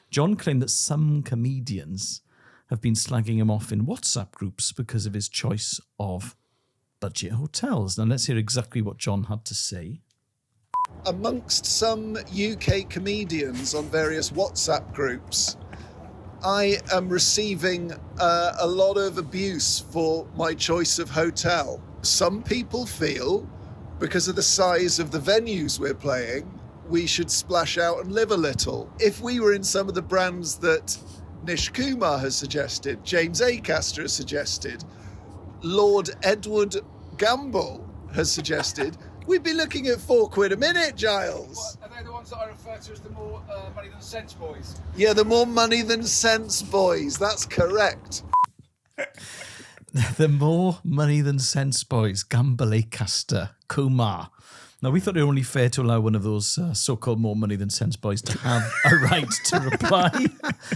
John claimed that some comedians have been slagging him off in WhatsApp groups because of his choice of budget hotels. Now, let's hear exactly what John had to say. Amongst some UK comedians on various WhatsApp groups, I am receiving a lot of abuse for my choice of hotel. Some people feel, because of the size of the venues we're playing, we should splash out and live a little. If we were in some of the brands that Nish Kumar has suggested, James Acaster has suggested, Lord Edward Gamble has suggested, we'd be looking at £4 a minute, Giles. What, are they the ones that I refer to as the more money than sense boys? Yeah, the more money than sense boys. That's correct. The more money than sense boys, Gamble, Acaster, Kumar. Now, we thought it only fair to allow one of those so-called more money than sense boys to have a right to reply.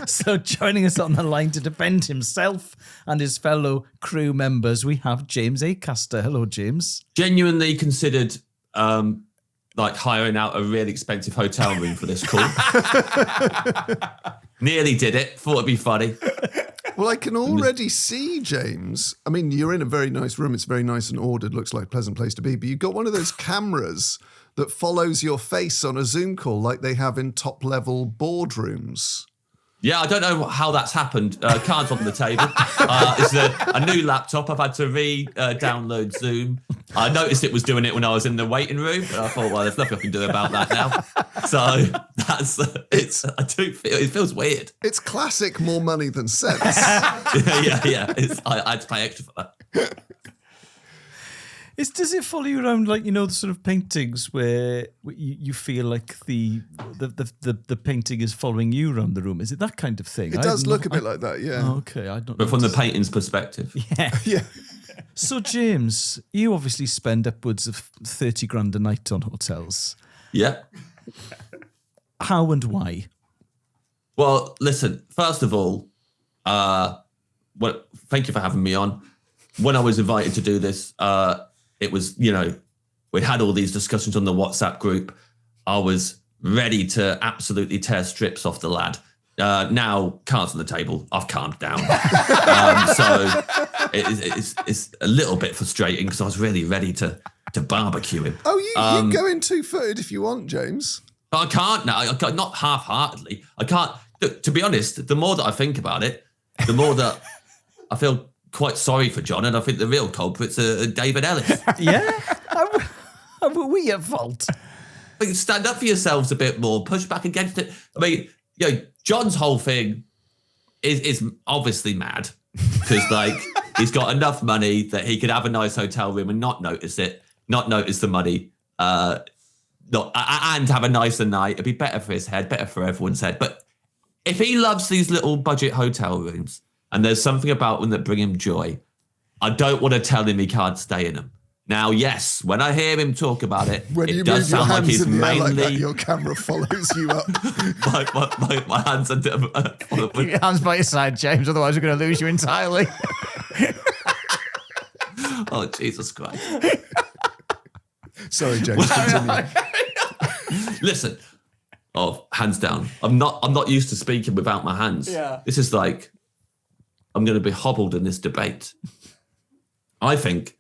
So joining us on the line to defend himself and his fellow crew members, we have James Acaster. Hello, James. Genuinely considered hiring out a really expensive hotel room for this call. Nearly did it. Thought it'd be funny. Well, I can already see, James. I mean, you're in a very nice room. It's very nice and ordered. Looks like a pleasant place to be. But you've got one of those cameras that follows your face on a Zoom call like they have in top-level boardrooms. Yeah, I don't know how that's happened. Cards on the table. It's a new laptop. I've had to download Zoom. I noticed it was doing it when I was in the waiting room, but I thought, well, there's nothing I can do about that now. So it feels weird. It's classic more money than sense. yeah. I had to pay extra for that. Does it follow you around like, the sort of paintings where you feel like the painting is following you around the room? Is it that kind of thing? It does look a bit like that, yeah. Oh, okay, I don't know. But from the painting's perspective. Yeah. So, James, you obviously spend upwards of 30 grand a night on hotels. Yeah. How and why? Well, listen, first of all, thank you for having me on. When I was invited to do this, it was, we'd had all these discussions on the WhatsApp group. I was ready to absolutely tear strips off the lad. Now, cards on the table, I've calmed down. So it's a little bit frustrating because I was really ready to barbecue him. Oh, you go in two-footed if you want, James. I can't now. Not half-heartedly. I can't. Look, to be honest, the more that I think about it, the more that I feel quite sorry for John, and I think the real culprit's David Ellis. Yeah? Were we at fault? Stand up for yourselves a bit more. Push back against it. I mean, John's whole thing is obviously mad because, he's got enough money that he could have a nice hotel room and not notice it, not notice the money, and have a nicer night. It'd be better for his head, better for everyone's head. But if he loves these little budget hotel rooms and there's something about them that bring him joy, I don't want to tell him he can't stay in them. Now, yes, when I hear him talk about it, it does sound like he's mainly... Like that, your camera follows you up. my hands are... Keep your hands by your side, James, otherwise we're going to lose you entirely. Oh, Jesus Christ. Sorry, James, continue. Listen, hands down. I'm not used to speaking without my hands. Yeah. This is like, I'm going to be hobbled in this debate. I think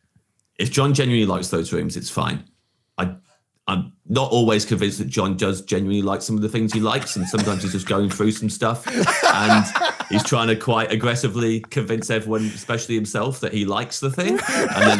if John genuinely likes those rooms, it's fine. I'm not always convinced that John does genuinely like some of the things he likes, and sometimes he's just going through some stuff and he's trying to quite aggressively convince everyone, especially himself, that he likes the thing. And then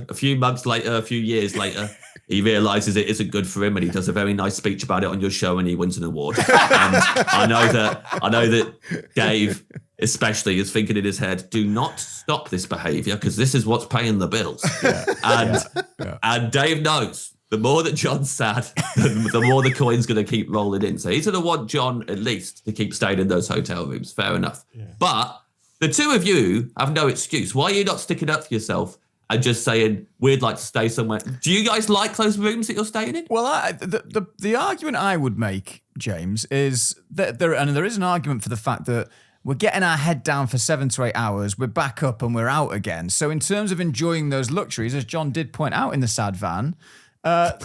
a few months later, a few years later, he realises it isn't good for him, and he does a very nice speech about it on your show, and he wins an award. And I know that Dave especially is thinking in his head, do not stop this behaviour because this is what's paying the bills. Yeah. And Dave knows the more that John's sad, the more the coin's going to keep rolling in. So he's going to want John at least to keep staying in those hotel rooms. Fair enough. Yeah. But the two of you have no excuse. Why are you not sticking up for yourself and just saying, we'd like to stay somewhere? Do you guys like those rooms that you're staying in? Well, the argument I would make, James, is that there is an argument for the fact that we're getting our head down for 7 to 8 hours, we're back up and we're out again. So in terms of enjoying those luxuries, as John did point out in the sad van, There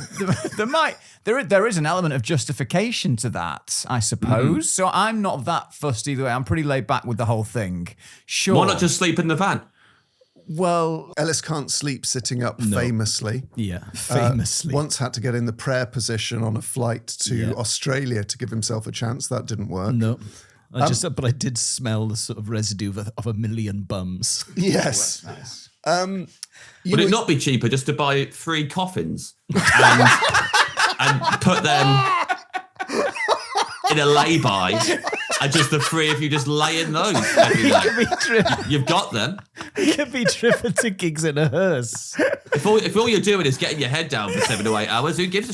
is an element of justification to that, I suppose. So I'm not that fussed either way. I'm pretty laid back with the whole thing. Sure. Why not just sleep in the van? Well, Ellis can't sleep sitting up famously. Yeah, famously. Once had to get in the prayer position on a flight to Australia to give himself a chance. That didn't work. No. But I did smell the sort of residue of a million bums. Yes. nice. Would it not be cheaper just to buy 3 coffins and put them in a lay-by and just the 3 of you just lay in those every night? You've got them. You could be tripping to gigs in a hearse. If all you're doing is getting your head down for 7 to 8 hours, who gives a